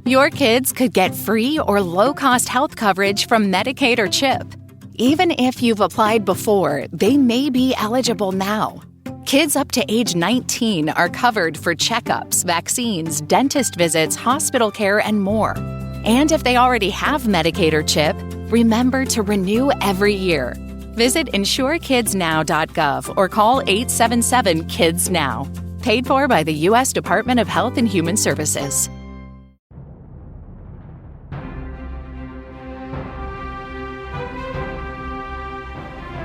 Your kids could get free or low-cost health coverage from Medicaid or CHIP. Even if you've applied before, they may be eligible now. Kids up to age 19 are covered for checkups, vaccines, dentist visits, hospital care, and more. And if they already have Medicaid or CHIP, remember to renew every year. Visit insurekidsnow.gov or call 877-KIDS-NOW. Paid for by the U.S. Department of Health and Human Services.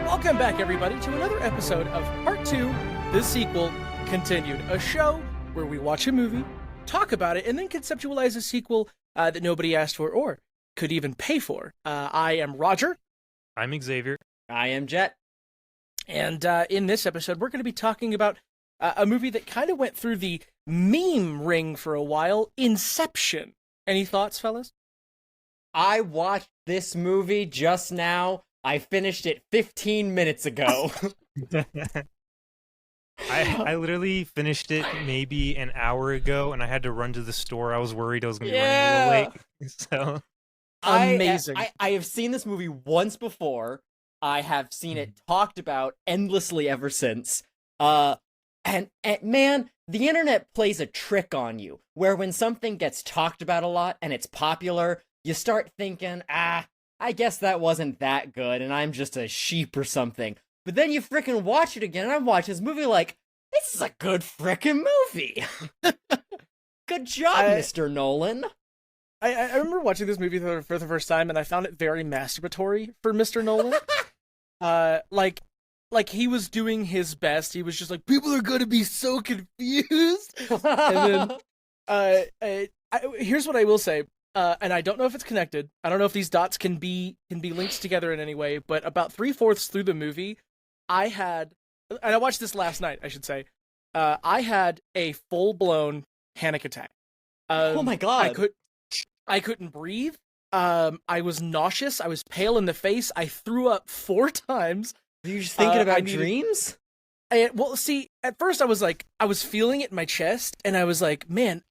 Welcome back, everybody, to another episode of Part 2, The Sequel Continued, a show where we watch a movie, talk about it, and then conceptualize a sequel that nobody asked for or could even pay for. I am Roger. I'm Xavier. I am Jett. And in this episode, we're going to be talking about a movie that kind of went through the meme ring for a while, Inception. Any thoughts, fellas? I watched this movie just now. I finished it 15 minutes ago. I literally finished it maybe an hour ago, and I had to run to the store. I was worried I was going to be running a little late. So Amazing. I have seen this movie once before. I have seen it talked about endlessly ever since. And man, the internet plays a trick on you, where when something gets talked about a lot and it's popular, you start thinking, I guess that wasn't that good, and I'm just a sheep or something. But then you frickin' watch it again, and I'm watching this movie like, this is a good frickin' movie. Good job, Mr. Nolan. I remember watching this movie for the first time, and I found it very masturbatory for Mr. Nolan. Like he was doing his best. He was just like, people are going to be so confused. And then, here's what I will say. And I don't know if it's connected. I don't know if these dots can be linked together in any way, but about 3/4 through the movie, and I watched this last night, I should say, I had a full-blown panic attack. Oh my god. I couldn't breathe. I was nauseous. I was pale in the face. I threw up 4 times. Were you just thinking about dreams? Well, see, at first I was feeling it in my chest, and I was like, man,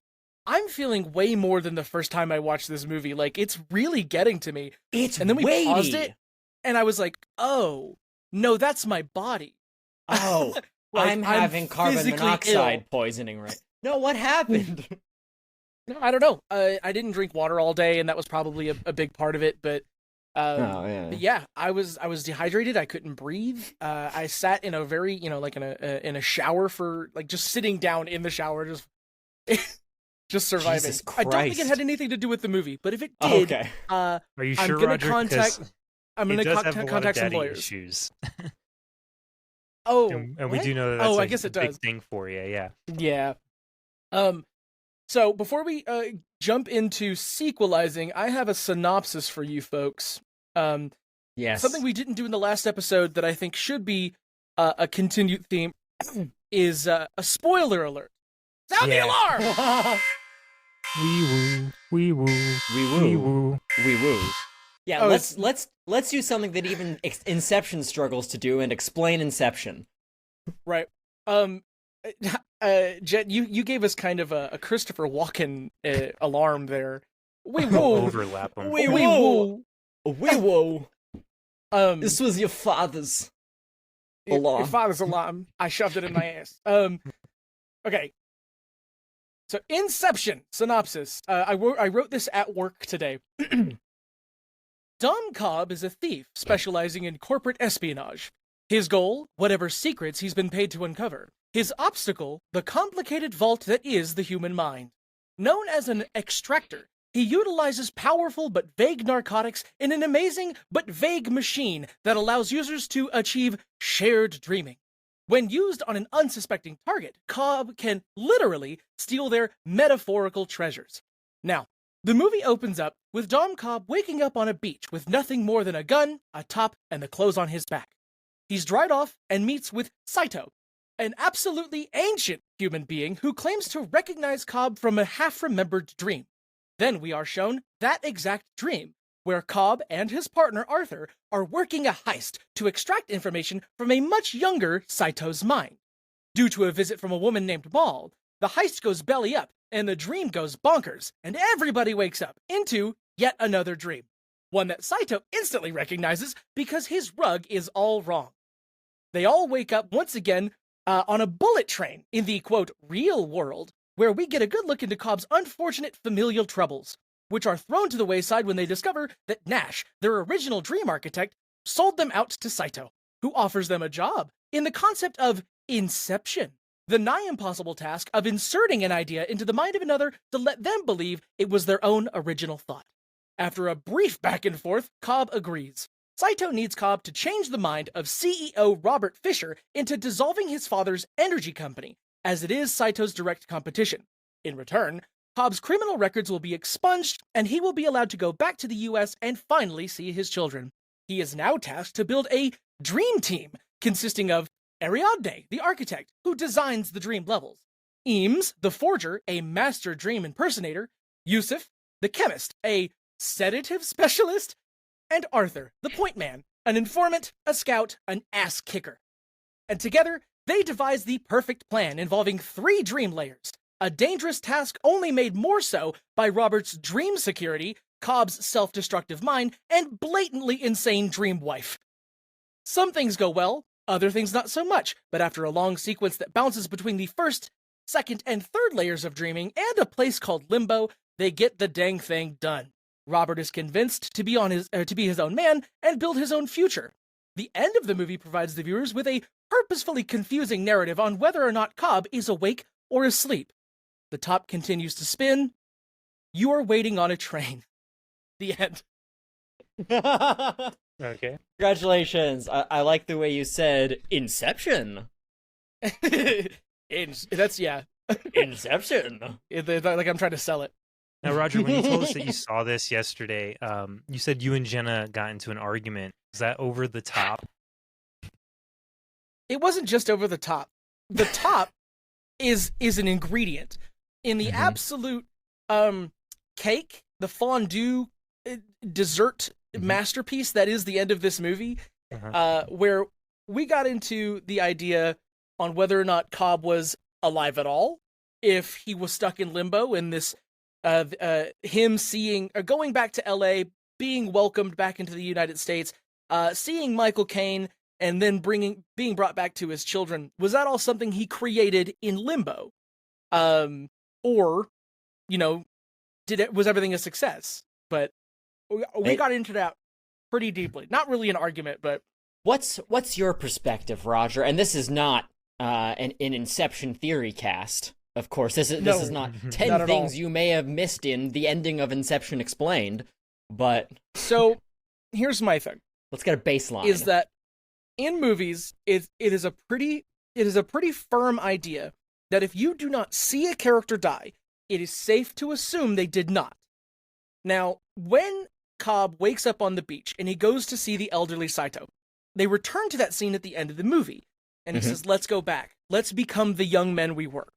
I'm feeling way more than the first time I watched this movie. Like, it's really getting to me. And then we paused it, and I was like, oh, no, that's my body. Oh, like, I'm having carbon monoxide poisoning right No, what happened? No, I don't know. I didn't drink water all day, and that was probably a big part of it, but but yeah, I was dehydrated. I couldn't breathe. I sat in a very, like in a shower for like just sitting down in the shower, just surviving. Jesus Christ. I don't think it had anything to do with the movie, but if it did, okay. Are you sure, I'm gonna Roger? I'm gonna contact some lawyers. Issues. Oh, and we do know that that's I guess it a big does. thing for you, yeah. Yeah. So before we jump into sequelizing, I have a synopsis for you folks. Yes. Something we didn't do in the last episode that I think should be a continued theme is a spoiler alert. Sound the alarm! Wee woo. Wee woo. Yeah, let's do something that even Inception struggles to do and explain Inception. Right. Jett, you gave us kind of a Christopher Walken alarm there. Wee woo. Overlap them. Wee woo. Wee woo. This was your father's alarm. Your father's alarm. I shoved it in my ass. Okay. So, Inception synopsis. I wrote this at work today. Dom Cobb is a thief specializing in corporate espionage. His goal, whatever secrets he's been paid to uncover. His obstacle, the complicated vault that is the human mind. Known as an extractor, he utilizes powerful but vague narcotics in an amazing but vague machine that allows users to achieve shared dreaming. When used on an unsuspecting target, Cobb can literally steal their metaphorical treasures. Now, the movie opens up with Dom Cobb waking up on a beach with nothing more than a gun, a top, and the clothes on his back. He's dried off and meets with Saito, an absolutely ancient human being who claims to recognize Cobb from a half-remembered dream. Then we are shown that exact dream, where Cobb and his partner Arthur are working a heist to extract information from a much younger Saito's mind. Due to a visit from a woman named Maul, the heist goes belly up, and the dream goes bonkers, and everybody wakes up into yet another dream. One that Saito instantly recognizes because his rug is all wrong. They all wake up once again on a bullet train in the, quote, real world, where we get a good look into Cobb's unfortunate familial troubles, which are thrown to the wayside when they discover that Nash, their original dream architect, sold them out to Saito, who offers them a job in the concept of Inception, the nigh impossible task of inserting an idea into the mind of another to let them believe it was their own original thought. After a brief back and forth, Cobb agrees. Saito needs Cobb to change the mind of CEO Robert Fisher into dissolving his father's energy company, as it is Saito's direct competition. In return, Cobb's criminal records will be expunged, and he will be allowed to go back to the US and finally see his children. He is now tasked to build a dream team, consisting of Ariadne, the architect, who designs the dream levels, Eames, the forger, a master dream impersonator, Yusuf, the chemist, a sedative specialist, and Arthur, the point man, an informant, a scout, an ass kicker. And together, they devise the perfect plan involving 3 dream layers, a dangerous task only made more so by Robert's dream security, Cobb's self-destructive mind, and blatantly insane dream wife. Some things go well, other things not so much, but after a long sequence that bounces between the first, second, and third layers of dreaming and a place called Limbo, they get the dang thing done. Robert is convinced to be his own man and build his own future. The end of the movie provides the viewers with a purposefully confusing narrative on whether or not Cobb is awake or asleep. The top continues to spin. You are waiting on a train. The end. Okay. Congratulations. I like the way you said Inception. That's, yeah. Inception. Like I'm trying to sell it. Now, Roger, when you told us that you saw this yesterday, you said you and Jenna got into an argument. Is that over the top? It wasn't just over the top. The top is an ingredient. In the absolute cake, the fondue dessert masterpiece that is the end of this movie, where we got into the idea on whether or not Cobb was alive at all, if he was stuck in limbo in this him seeing going back to LA, being welcomed back into the United States, seeing Michael Caine, and then being brought back to his children. Was that all something he created in limbo? Or, was everything a success? But we got into that pretty deeply. Not really an argument, but What's your perspective, Roger? And this is not an Inception theory cast. Of course, this is not 10 not things you may have missed in the ending of Inception Explained, but... So, here's my thing. Let's get a baseline. Is that in movies, it is a pretty firm idea that if you do not see a character die, it is safe to assume they did not. Now, when Cobb wakes up on the beach and he goes to see the elderly Saito, they return to that scene at the end of the movie, and he says, let's go back. Let's become the young men we were.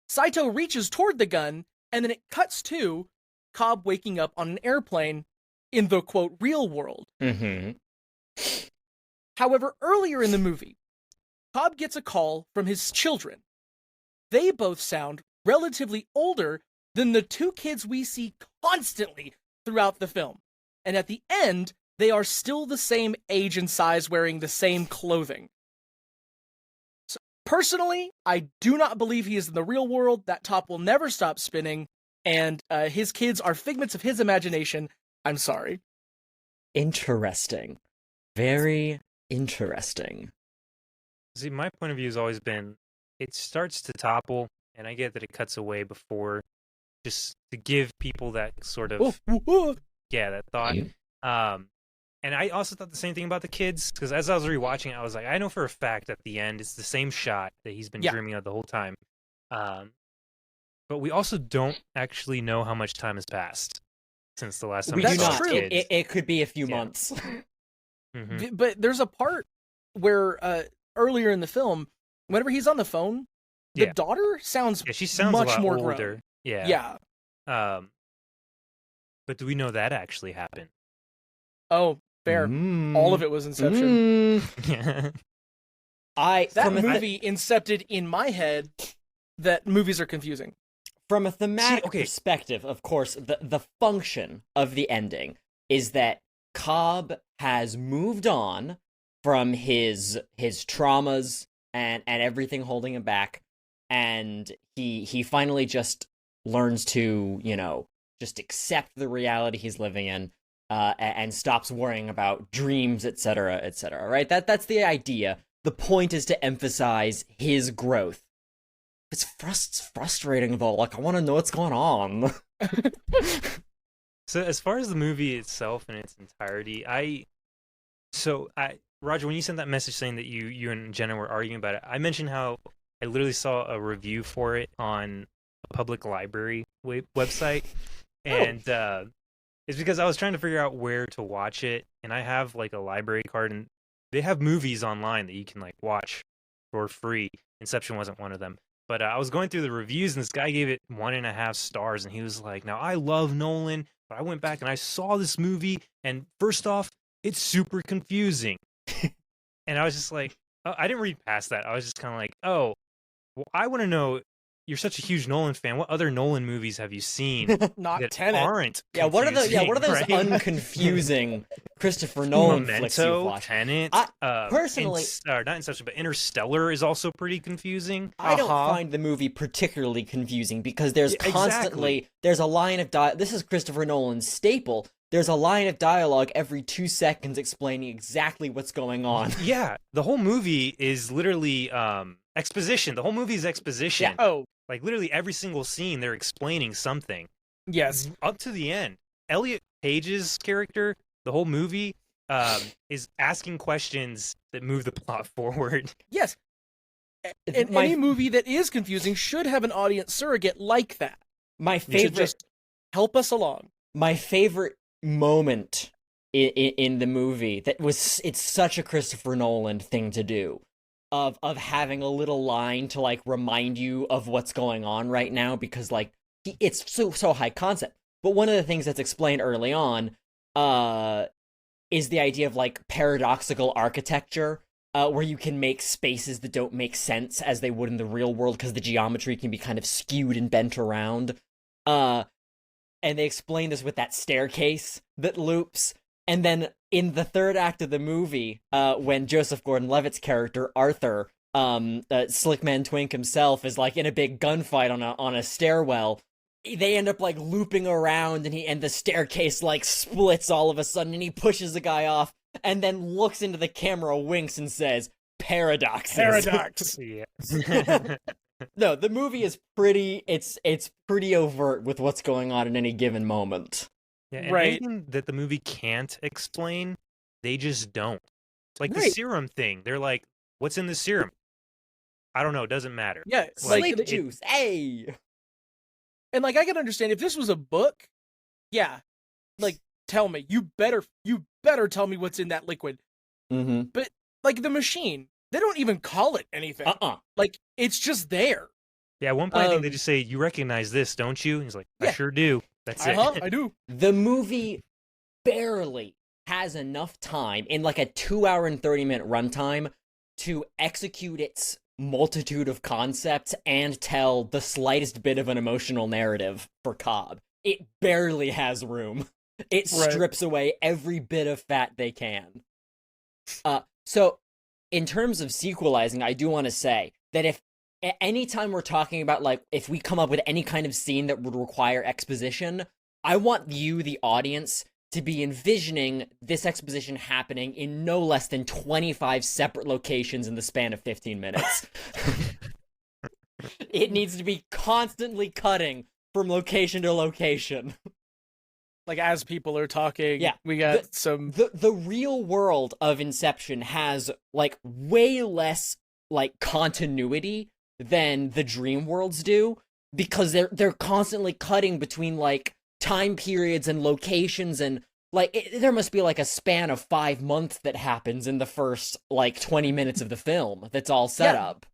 Saito reaches toward the gun, and then it cuts to Cobb waking up on an airplane in the, quote, real world. However, earlier in the movie, Cobb gets a call from his children. They both sound relatively older than the 2 kids we see constantly throughout the film. And at the end, they are still the same age and size, wearing the same clothing. Personally, I do not believe he is in the real world. That top will never stop spinning, and his kids are figments of his imagination. I'm sorry. Interesting. Very interesting. See, my point of view has always been, it starts to topple, and I get that it cuts away before, just to give people that sort of, that thought. And I also thought the same thing about the kids, because as I was rewatching it, I was like, I know for a fact at the end it's the same shot that he's been dreaming of the whole time. But we also don't actually know how much time has passed since the last time We we do saw not. the kids. It could be a few months. But there's a part where earlier in the film, whenever he's on the phone, the daughter sounds she sounds much a lot more older. grown. Yeah. But do we know that actually happened? Oh, fair. All of it was Inception. Yeah. That movie incepted in my head that movies are confusing. From a thematic perspective, of course, the function of the ending is that Cobb has moved on from his traumas and everything holding him back, and he finally just learns to, just accept the reality he's living in, and stops worrying about dreams, etc., etc. Right? That's the idea. The point is to emphasize his growth. It's frustrating though. Like, I want to know what's going on. So as far as the movie itself in its entirety, Roger, when you sent that message saying that you and Jenna were arguing about it, I mentioned how I literally saw a review for it on a public library website, and it's because I was trying to figure out where to watch it, and I have like a library card, and they have movies online that you can like watch for free. Inception wasn't one of them. But I was going through the reviews, and this guy gave it 1.5 stars, and he was like, now, I love Nolan, but I went back and I saw this movie, and first off, it's super confusing. And I was just like, oh, I didn't read past that. I was just kind of like, oh, well, I want to know, you're such a huge Nolan fan, what other Nolan movies have you seen Not that Tenet. aren't What are those right? unconfusing Christopher Nolan Memento, flicks you've watched? Tenet, personally, not Inception, but Interstellar is also pretty confusing. I don't find the movie particularly confusing because there's constantly exactly. There's a line of dialogue. This is Christopher Nolan's staple. There's a line of dialogue every 2 seconds explaining exactly what's going on. Yeah, the whole movie is literally exposition. The whole movie is exposition. Yeah. Oh, like literally every single scene, they're explaining something. yes. Up to the end. Elliot Page's character, the whole movie, is asking questions that move the plot forward. Yes. And any movie that is confusing should have an audience surrogate like that. My Should favorite, just help us along. my favorite moment in the movie it's such a Christopher Nolan thing to do, of having a little line to like remind you of what's going on right now, because like it's so high concept. But one of the things that's explained early on is the idea of like paradoxical architecture, where you can make spaces that don't make sense as they would in the real world because the geometry can be kind of skewed and bent around. And they explain this with that staircase that loops. And then in the third act of the movie, when Joseph Gordon-Levitt's character, Arthur, Slickman Twink himself, is like in a big gunfight on a stairwell, they end up like looping around, and the staircase like splits all of a sudden, and he pushes the guy off, and then looks into the camera, winks, and says, "Paradoxes." Paradox. Yeah. No, the movie is pretty. It's pretty overt with what's going on in any given moment. Yeah, and Right. anything that the movie can't explain, they just don't. Like the Right. serum thing. They're like, what's in the serum? I don't know. It doesn't matter. Yeah, Like, Sleep like, juice, hey! and like I can understand if this was a book, yeah, like tell me, you better tell me what's in that liquid. Mm-hmm. But like the machine, they don't even call it anything. Like it's just there. Yeah, at one point I think they just say, you recognize this, don't you? And he's like, I Yeah. sure do. That's it. I do. The movie barely has enough time in like a 2 hour and 30-minute runtime to execute its multitude of concepts and tell the slightest bit of an emotional narrative for Cobb. It barely has room. It Right. strips away every bit of fat they can. So in terms of sequelizing, I do want to say that if anytime we're talking about, like, if we come up with any kind of scene that would require exposition, I want you, the audience, to be envisioning this exposition happening in no less than 25 separate locations in the span of 15 minutes. It needs to be constantly cutting from location to location. Like as people are talking, Yeah. we got some. The real world of Inception has like way less like continuity than the dream worlds do, because they're constantly cutting between like time periods and locations, and like there must be like a span of 5 months that happens in the first like 20 minutes of the film that's all set Yeah. up.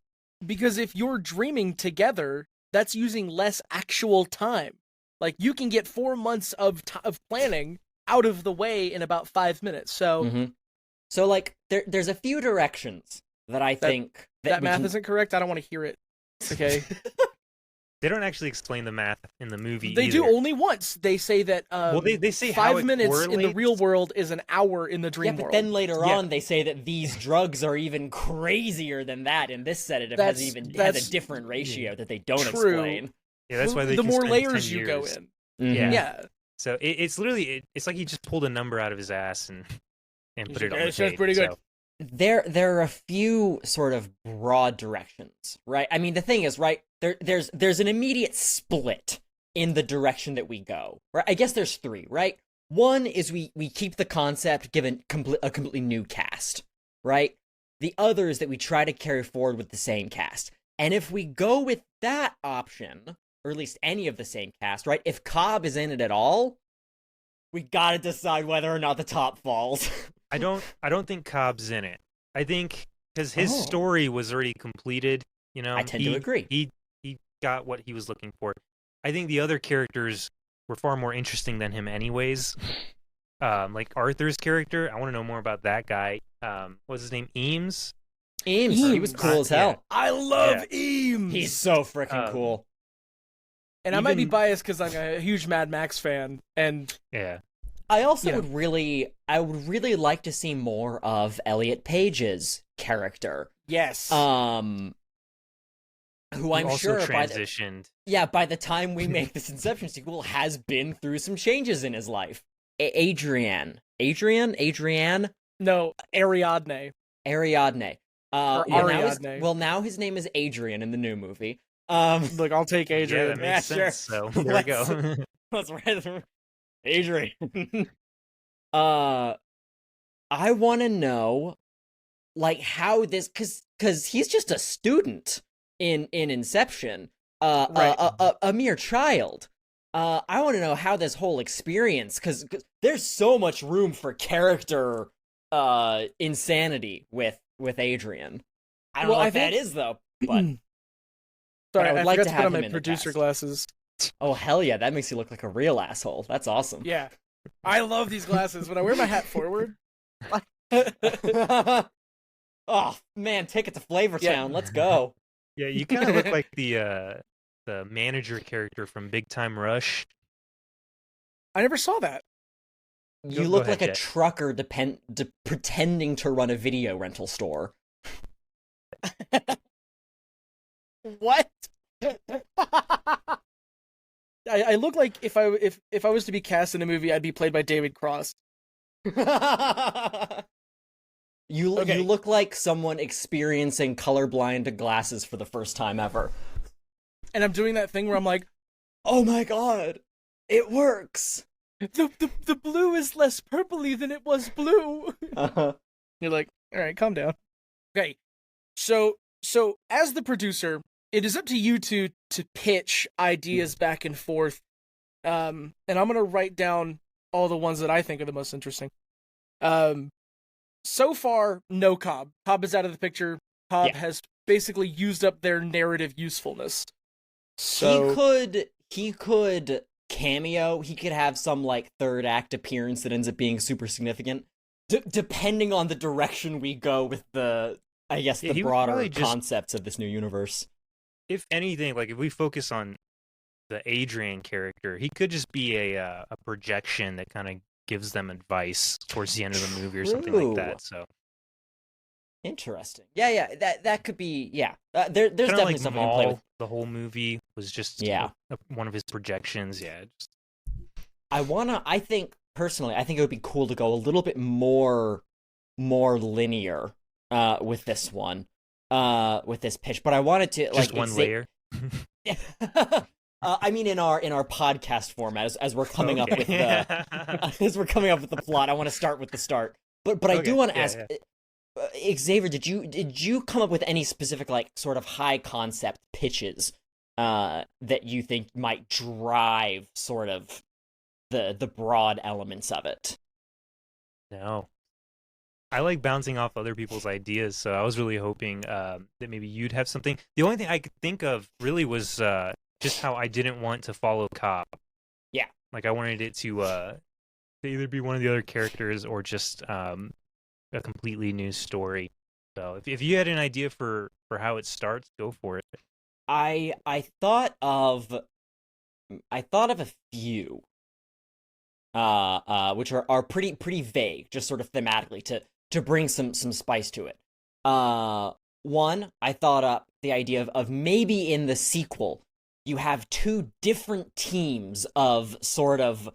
Because if you're dreaming together, that's using less actual time. Like you can get 4 months of planning out of the way in about 5 minutes. So Mhm. So like there's a few directions that I think that we math can- isn't correct. I don't want to hear it. Okay. They don't actually explain the math in the movie. They do only once. They say that they say how 5 it minutes in the correlates. real world is an hour in the dream Yeah, but world. then later on they say that these drugs are even crazier than that, and this sedative has a different ratio that they don't explain. Yeah, that's why they the can more spend layers 10 you go years. in. Yeah. Yeah. So it's literally it's like he just pulled a number out of his ass and put it on the It sounds page. pretty good. So. There are a few sort of broad directions, right? I mean, the thing is, right, there's an immediate split in the direction that we go, right? I guess there's three, right? One is we keep the concept, given a completely new cast, right? The other is that we try to carry forward with the same cast. And if we go with that option, or at least any of the same cast, right? If Cobb is in it at all, we gotta decide whether or not the top falls. I don't think Cobb's in it. I think because his story was already completed. You know, I tend to agree. He got what he was looking for. I think the other characters were far more interesting than him, anyways. Like Arthur's character, I want to know more about that guy. What was his name? Eames. He was cool as hell. Yeah. I love Eames. He's so freaking cool. And I might be biased because I'm a huge Mad Max fan, and yeah. I also would really like to see more of Elliot Page's character. Yes. Who I'm also sure transitioned. by the time we make this Inception sequel has been through some changes in his life. Adrian? No, Ariadne. Ariadne. Now his name is Adrian in the new movie. Look, I'll take Adrian. Yeah, that makes sense. Sure. So there we go. Let's write Adrian. I want to know, like, how this, because he's just a student in Inception, a mere child. I want to know how this whole experience, because there's so much room for character insanity with Adrian. I don't know what that is though, but sorry, I would I like forgot to to have put on him my in the producer cast. glasses. Oh hell yeah, that makes you look like a real asshole. That's awesome. Yeah, I love these glasses. When I wear my hat forward. Oh man, Ticket to Flavor Town. Let's go. Yeah, you kind of look like the manager character from Big Time Rush. I never saw that. You Go look ahead, like a Jett. trucker pretending to run a video rental store. What? I look like if I was to be cast in a movie, I'd be played by David Cross. You Okay. look like someone experiencing colorblind glasses for the first time ever. And I'm doing that thing where I'm like, Oh my god, it works. the blue is less purpley than it was blue. Uh-huh. You're like, all right, calm down. Okay, so as the producer, it is up to you to pitch ideas back and forth, and I'm gonna write down all the ones that I think are the most interesting. So far, no Cobb. Cobb is out of the picture. Cobb has basically used up their narrative usefulness. So He could cameo. He could have some like third act appearance that ends up being super significant, depending on the direction we go with the he would broader probably just- concepts of this new universe. If anything, like if we focus on the Adrian character, he could just be a projection that kind of gives them advice towards the end of the movie or something like True. that. So Interesting. Yeah. That could be. Yeah. There's kind of definitely like something to play with. Maul, the whole movie was just one of his projections. Yeah. Just... I think personally, I think it would be cool to go a little bit more linear with this one, with this pitch. But I wanted to just one layer. I mean, in our podcast format, as we're coming up with the plot, I want to start with the start. But I do want to ask, Xavier, did you come up with any specific like sort of high concept pitches that you think might drive sort of the broad elements of it? No. I like bouncing off other people's ideas, so I was really hoping that maybe you'd have something. The only thing I could think of really was just how I didn't want to follow Cobb. Yeah. Like I wanted it to either be one of the other characters or just a completely new story. So if you had an idea for how it starts, go for it. I thought of a few which are pretty vague, just sort of thematically to bring some spice to it. One, I thought up the idea of maybe in the sequel you have two different teams of sort of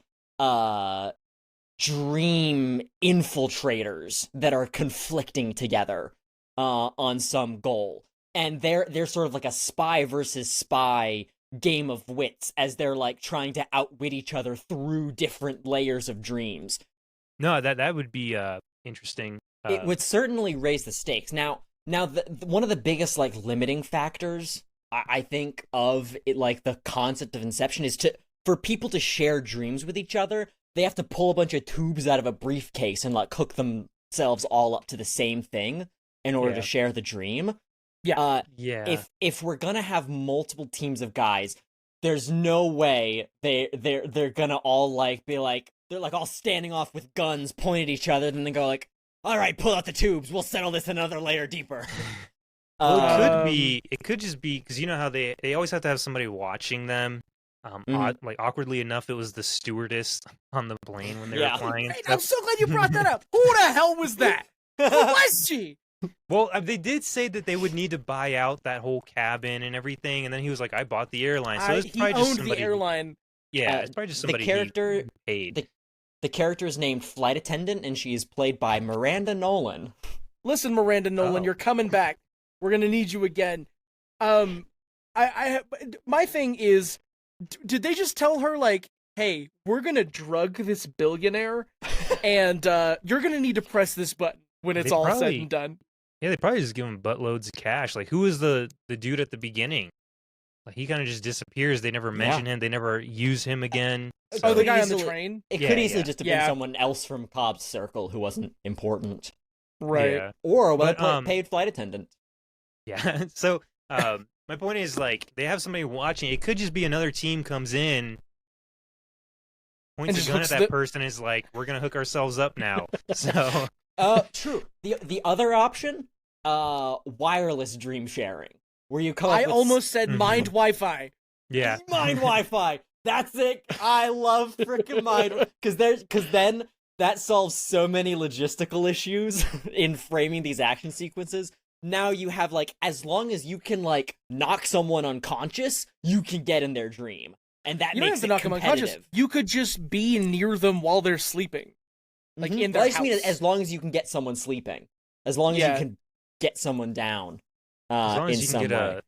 dream infiltrators that are conflicting together on some goal. And they're sort of like a spy versus spy game of wits as they're like trying to outwit each other through different layers of dreams. No, that would be interesting. It would certainly raise the stakes. Now one of the biggest like limiting factors I think of it, like the concept of Inception, is for people to share dreams with each other, they have to pull a bunch of tubes out of a briefcase and like hook themselves all up to the same thing in order to share the dream. Yeah. If we're gonna have multiple teams of guys, there's no way they're gonna all like be like they're like all standing off with guns pointed at each other, then they go like, all right, pull out the tubes, we'll settle this another layer deeper. Well, it could just be because you know how they always have to have somebody watching them. Like awkwardly enough, it was the stewardess on the plane when they were flying. Hey, I'm so glad you brought that up. Who the hell was that? Who was she? Well, they did say that they would need to buy out that whole cabin and everything, and then he was like, "I bought the airline." So it's probably just somebody. The airline. Yeah, it's probably just somebody. The character paid. The character is named Flight Attendant, and she is played by Miranda Nolan. Listen, Miranda Nolan, you're coming back. We're gonna need you again. My thing is, did they just tell her like, "Hey, we're gonna drug this billionaire, and you're gonna need to press this button when it's all said and done"? Yeah, they probably just give him buttloads of cash. Like, who was the dude at the beginning? Like, he kind of just disappears. They never mention him. They never use him again. So. Oh, the guy on the train? It could easily just have been someone else from Cobb's circle who wasn't important. Right. Yeah. Or a well-paid flight attendant. Yeah. So, my point is, like, they have somebody watching. It could just be another team comes in, points a gun at that person, and is like, we're going to hook ourselves up now. So... True. The other option, wireless dream sharing, where you come up I with... almost said mind Wi-Fi. Yeah. Mind Wi-Fi. That's it. I love freaking mind, because then that solves so many logistical issues in framing these action sequences. Now you have like, as long as you can like knock someone unconscious, you can get in their dream, and that makes it knock them unconscious. You could just be near them while they're sleeping. Like in their house. I just mean as long as you can get someone sleeping. As long as you can get someone down as long as in you some can get way.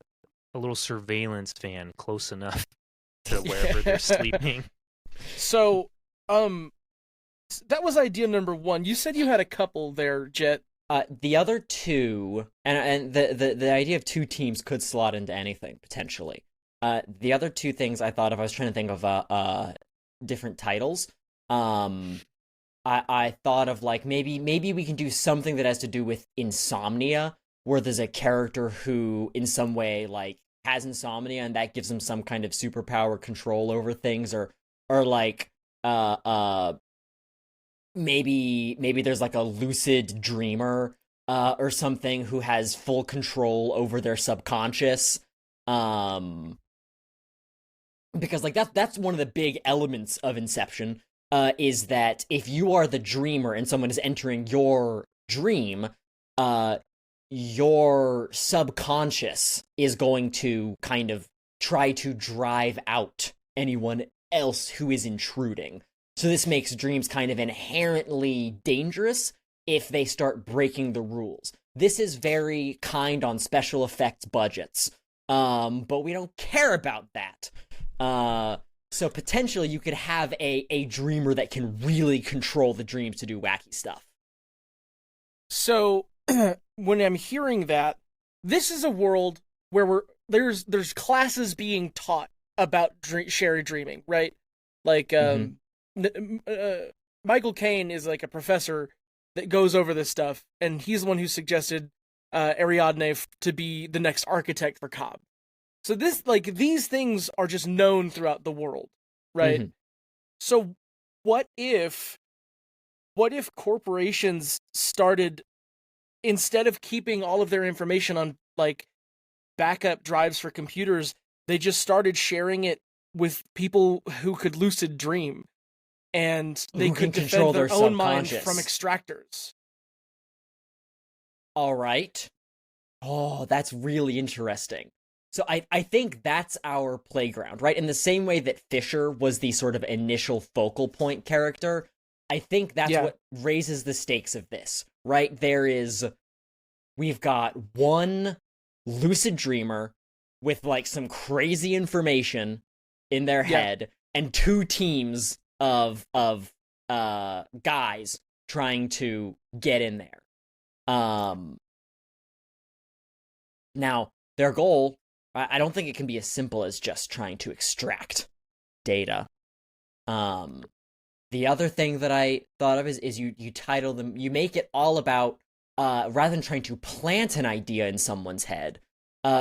a little surveillance van close enough to wherever they're sleeping. So, that was idea number one. You said you had a couple there, Jett. The other two, and the idea of two teams could slot into anything, potentially. The other two things I thought of, I was trying to think of different titles. I thought of like maybe we can do something that has to do with insomnia, where there's a character who in some way like has insomnia and that gives them some kind of superpower control over things, or like maybe there's like a lucid dreamer or something who has full control over their subconscious. Because like that's one of the big elements of Inception. Is that if you are the dreamer and someone is entering your dream, your subconscious is going to kind of try to drive out anyone else who is intruding. So this makes dreams kind of inherently dangerous if they start breaking the rules. This is very kind on special effects budgets, but we don't care about that. So potentially you could have a dreamer that can really control the dreams to do wacky stuff. So when I'm hearing that, this is a world where there's classes being taught about shared dreaming, right? Like Michael Caine is like a professor that goes over this stuff, and he's the one who suggested Ariadne to be the next architect for Cobb. So these things are just known throughout the world, right? Mm-hmm. So what if corporations started, instead of keeping all of their information on like backup drives for computers, they just started sharing it with people who could lucid dream, and they Who can could control defend their their own mind subconscious. from extractors. All right. Oh, that's really interesting. So I think that's our playground, right? In the same way that Fisher was the sort of initial focal point character, I think that's what raises the stakes of this, right? We've got one lucid dreamer with like some crazy information in their head, and two teams of guys trying to get in there. Now, their goal, I don't think it can be as simple as just trying to extract data. The other thing that I thought of is you title them, you make it all about, rather than trying to plant an idea in someone's head,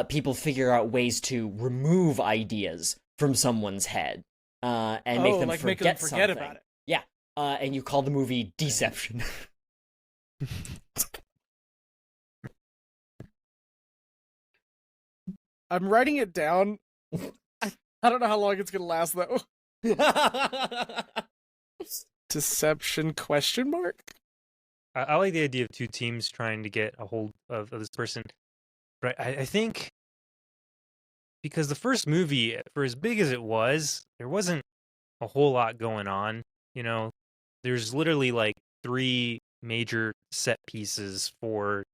people figure out ways to remove ideas from someone's head, and make them forget something. About it. Yeah, and you call the movie Deception. I'm writing it down. I don't know how long it's gonna last though. Deception ? I like the idea of two teams trying to get a hold of this person. But I think because the first movie, for as big as it was, there wasn't a whole lot going on. You know, there's literally like 3 major set pieces for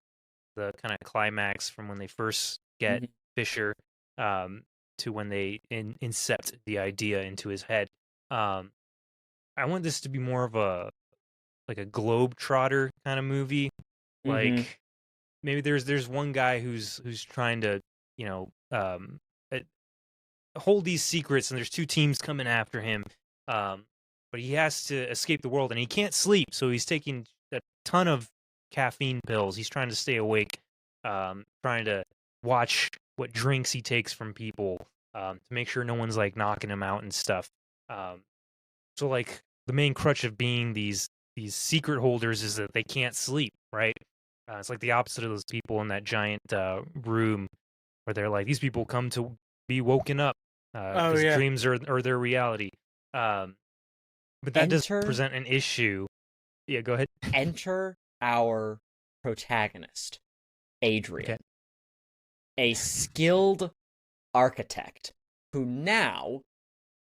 the kind of climax from when they first get Fisher to when they incept the idea into his head. I want this to be more of a globetrotter kind of movie. Like maybe there's one guy who's trying to, you know, hold these secrets, and there's 2 teams coming after him. But he has to escape the world, and he can't sleep, so he's taking a ton of caffeine pills. He's trying to stay awake, trying to watch what drinks he takes from people, to make sure no one's like knocking him out and stuff. So like the main crutch of being these secret holders is that they can't sleep, right? It's like the opposite of those people in that giant room where they're like, these people come to be woken up because dreams are their reality. But that does present an issue. Yeah, go ahead. Enter our protagonist, Adrian, a skilled architect who now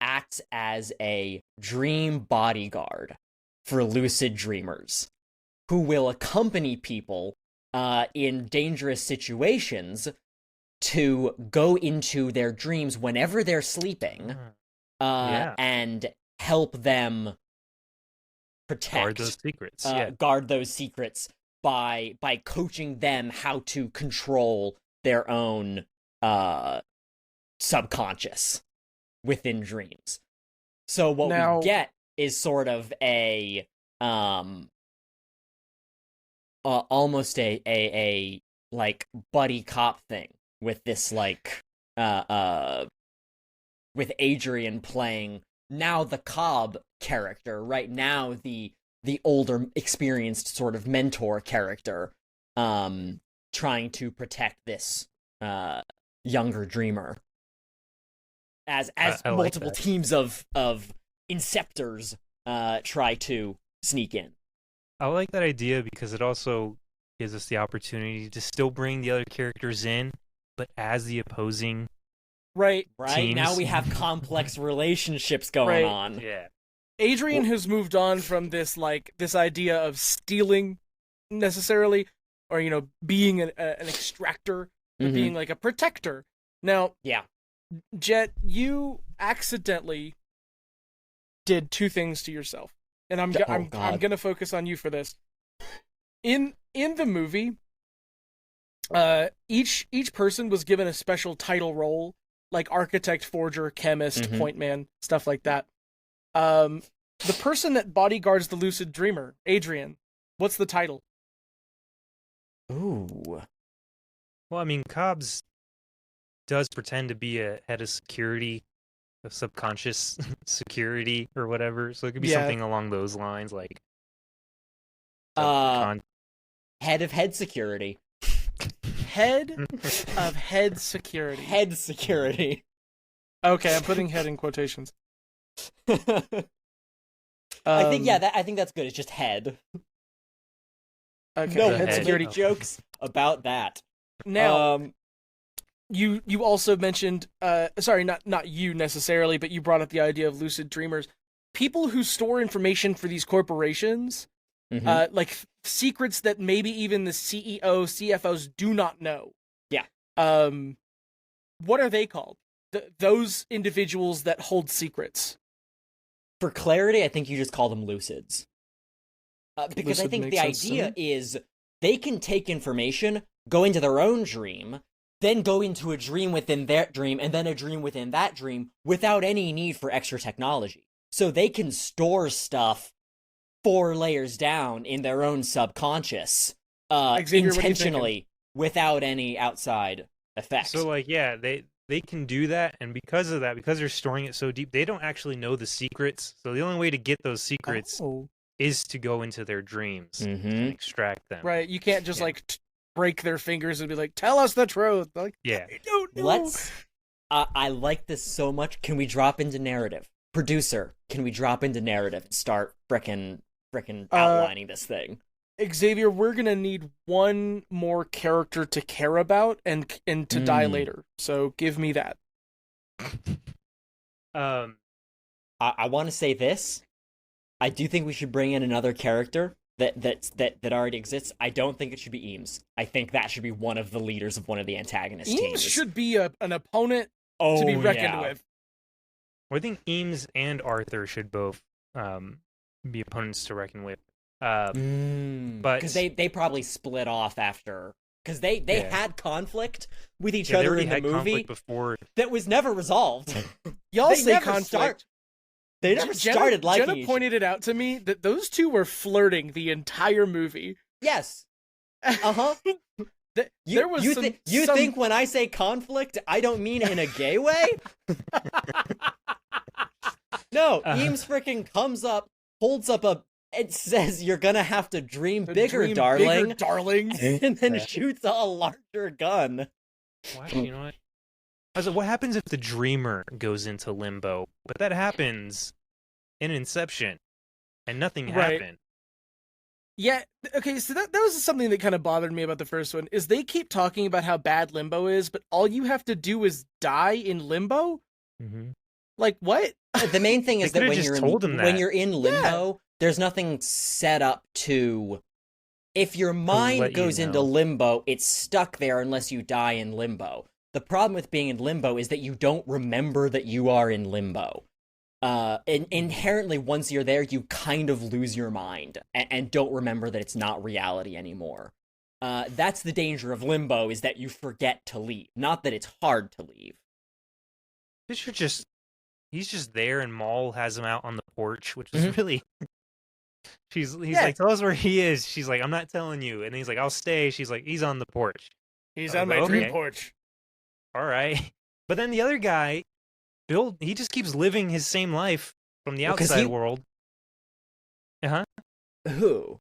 acts as a dream bodyguard for lucid dreamers, who will accompany people in dangerous situations to go into their dreams whenever they're sleeping, and help them protect, guard those secrets by coaching them how to control their own subconscious within dreams. So what we get is sort of a almost a like buddy cop thing with this like with Adrian playing now the Cobb character, right now the older experienced sort of mentor character, trying to protect this younger dreamer as multiple teams of inceptors try to sneak in. I like that idea because it also gives us the opportunity to still bring the other characters in, but as the opposing teams. Now we have complex relationships going on. Yeah. Adrian has moved on from this idea of stealing necessarily, or being an extractor, but being like a protector. Now, Jett, you accidentally did 2 things to yourself, and I'm gonna focus on you for this. In the movie, each person was given a special title role, like architect, forger, chemist, point man, stuff like that. The person that bodyguards the lucid dreamer, Adrian, what's the title? Ooh. Well, I mean, Cobbs does pretend to be a head of security, of subconscious security or whatever, so it could be something along those lines, like head of head security. head of head security. Head security. Okay, I'm putting head in quotations. I think that's good. It's just head. Okay, No head security jokes about that. Now, you also mentioned, sorry, not you necessarily, but you brought up the idea of lucid dreamers. People who store information for these corporations, like secrets that maybe even the CEO, CFOs do not know. Yeah. What are they called? Those individuals that hold secrets. For clarity, I think you just call them lucids. Because I think the idea is they can take information, go into their own dream, then go into a dream within their dream, and then a dream within that dream without any need for extra technology. So they can store stuff 4 layers down in their own subconscious, Xavier, intentionally, without any outside effects. So, like, yeah, they can do that, and because of that, because they're storing it so deep, they don't actually know the secrets. So the only way to get those secrets is to go into their dreams and extract them. Right, you can't just break their fingers and be like, "Tell us the truth." Like, yeah, I don't know. Let's. I like this so much. Can we drop into narrative? Producer, can we drop into narrative and start frickin' outlining this thing? Xavier, we're gonna need one more character to care about and to die later. So give me that. I want to say this. I do think we should bring in another character that already exists. I don't think it should be Eames. I think that should be one of the leaders of one of the antagonist teams. Eames should be an opponent to be reckoned with. Well, I think Eames and Arthur should both be opponents to reckon with. But because they probably split off after, because they had conflict with each other in the movie before that was never resolved. Y'all say conflict. They never started liking Jenna pointed it out to me that those two were flirting the entire movie. Yes. You think when I say conflict, I don't mean in a gay way? No, Eames freaking comes up, holds up it says you're gonna have to dream bigger, darling. And then shoots a larger gun. Well, actually, you know what? I was like, what happens if the dreamer goes into limbo? But that happens in Inception, and nothing happened. Yeah, okay, so that was something that kind of bothered me about the first one, is they keep talking about how bad limbo is, but all you have to do is die in limbo? Like, what? The main thing is that when you're in limbo, there's nothing set up to... If your mind goes into limbo, it's stuck there unless you die in limbo. The problem with being in limbo is that you don't remember that you are in limbo. And inherently, once you're there, you kind of lose your mind and don't remember that it's not reality anymore. That's the danger of limbo, is that you forget to leave. Not that it's hard to leave. He's just there, and Maul has him out on the porch, which is really... He's like, tell us where he is. She's like, I'm not telling you. And he's like, I'll stay. She's like, he's on the porch. He's on my dream porch. All right. But then the other guy, Bill, he just keeps living his same life from the outside world. Who?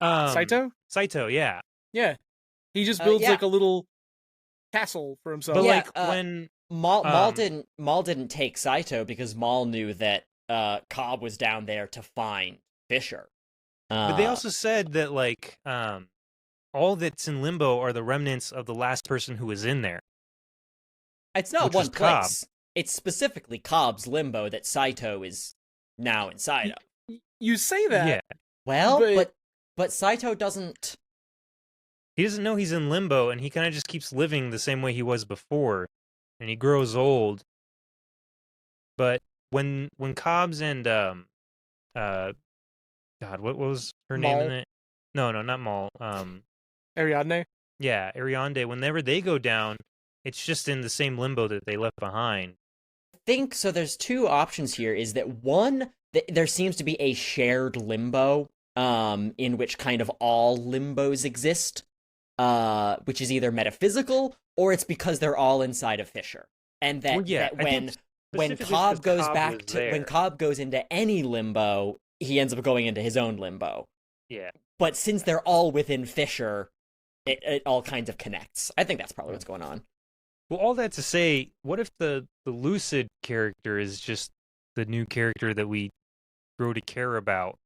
Saito? Saito, yeah. Yeah. He just builds like a little castle for himself. But when Maul didn't take Saito because Maul knew that Cobb was down there to find Fisher. But they also said that like all that's in limbo are the remnants of the last person who was in there. It's not one place. It's specifically Cobb's limbo that Saito is now inside of. You say that. Yeah. Well, but Saito doesn't... He doesn't know he's in limbo, and he kind of just keeps living the same way he was before, and he grows old. But when Cobbs and God, what was her name in it? No, not Maul. Ariadne? Yeah, Ariadne. Whenever they go down, it's just in the same limbo that they left behind. I think so. There's two options here. Is that one, there seems to be a shared limbo, in which kind of all limbos exist, which is either metaphysical or it's because they're all inside of Fisher, and that when Cobb goes when Cobb goes into any limbo, he ends up going into his own limbo. Yeah. But since they're all within Fisher, it all kinds of connects. I think that's probably what's going on. Well, all that to say, what if the lucid character is just the new character that we grow to care about?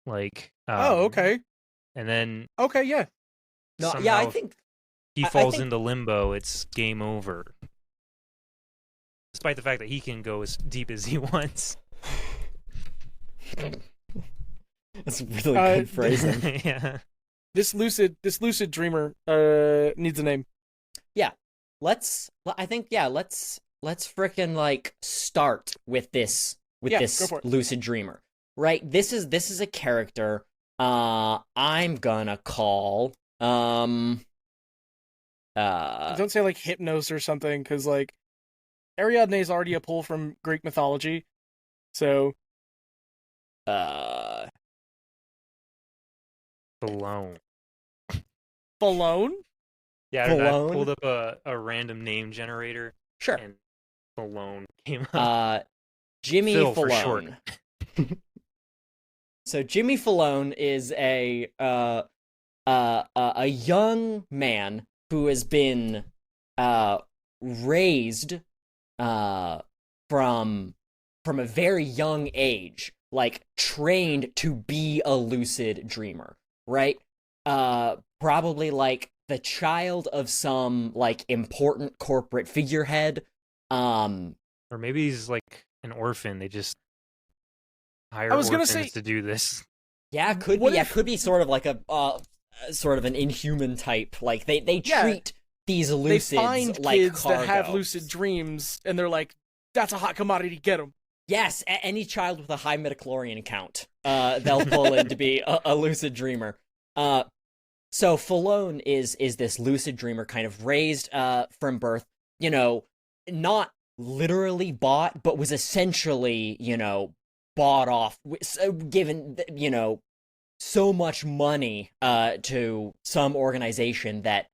Like, okay. And then okay, yeah. No, yeah, I think he falls into limbo. It's game over, despite the fact that he can go as deep as he wants. That's really good phrasing. Yeah. This lucid dreamer needs a name. Yeah. Let's frickin' like start with this lucid dreamer. Right? This is a character I'm gonna call don't say like Hypnos or something, because like Ariadne is already a pull from Greek mythology. So Balone. Balone? Yeah, I don't know, I pulled up a random name generator. Sure. And Balone came up. Jimmy Phil, Falone. for short. So Jimmy Falone is a young man who has been raised from a very young age, like trained to be a lucid dreamer, right? Probably like the child of some like important corporate figurehead. Or maybe he's like an orphan. They just hire orphans to do this. Yeah, could be. Yeah, could be sort of like a sort of an inhuman type. Like they treat these lucids they find like kids cargo. that have lucid dreams, and they're like, "That's a hot commodity. Get them." Yes, any child with a high midichlorian count, they'll pull in to be a lucid dreamer. So Falone is this lucid dreamer, kind of raised from birth. You know, not literally bought, but was essentially, you know, bought off, given, you know, so much money to some organization that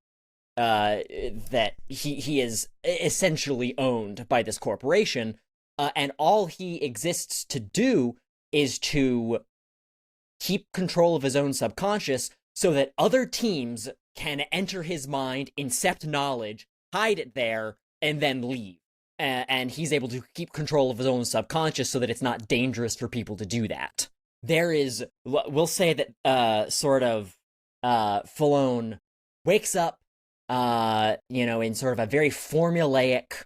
he is essentially owned by this corporation, and all he exists to do is to keep control of his own subconscious so that other teams can enter his mind, incept knowledge, hide it there, and then leave. And he's able to keep control of his own subconscious so that it's not dangerous for people to do that. There is, we'll say that Falone wakes up, you know, in sort of a very formulaic,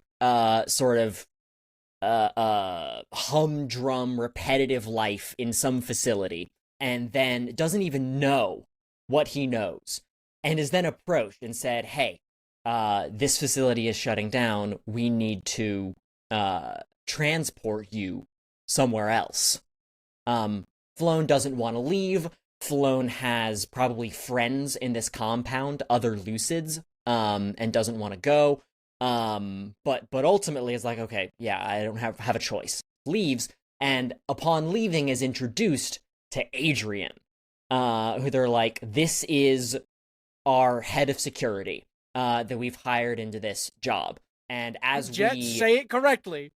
humdrum, repetitive life in some facility, and then doesn't even know what he knows, and is then approached and said, "Hey, this facility is shutting down. We need to transport you somewhere else." Falone doesn't want to leave. Falone has probably friends in this compound, other lucids, and doesn't want to go. But ultimately is like, okay, yeah, I don't have a choice. Leaves, and upon leaving is introduced to Adrian, who they're like, this is our head of security that we've hired into this job. And as Jett, say it correctly.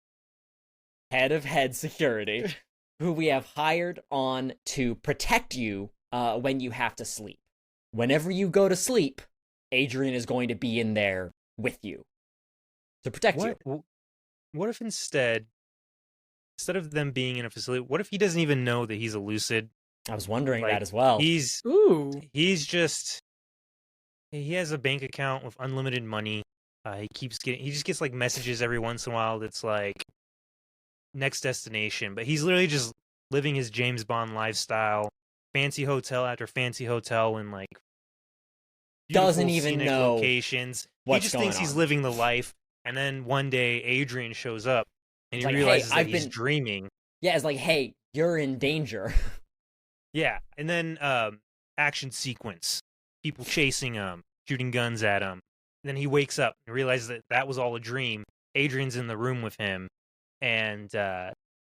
Head security, who we have hired on to protect you when you have to sleep. Whenever you go to sleep, Adrian is going to be in there with you to protect you. What if instead of them being in a facility, what if he doesn't even know that he's a lucid? I was wondering that as well. He has a bank account with unlimited money. He just gets like messages every once in a while that's like next destination, but he's literally just living his James Bond lifestyle, fancy hotel after fancy hotel, and like doesn't even know locations. He just thinks he's living the life, and then one day Adrian shows up and he like, realizes hey, that he's dreaming. Yeah, it's like, hey, you're in danger. Yeah, and then action sequence, people chasing him, shooting guns at him. And then he wakes up and realizes that was all a dream. Adrian's in the room with him, and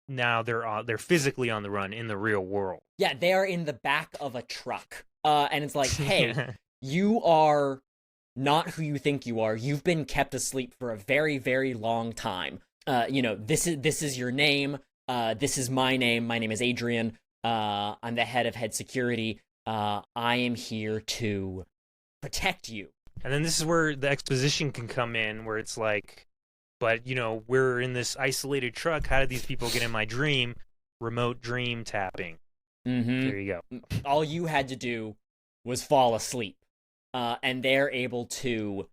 now they're physically on the run in the real world. Yeah, they are in the back of a truck, and it's like, hey, you are not who you think you are. You've been kept asleep for a very, very long time. You know, this is your name. This is my name. My name is Adrian. I'm the head of head security. I am here to protect you. And then this is where the exposition can come in, where it's like, but, we're in this isolated truck. How did these people get in my dream? Remote dream tapping. Mm-hmm. There you go. All you had to do was fall asleep. And they're able to,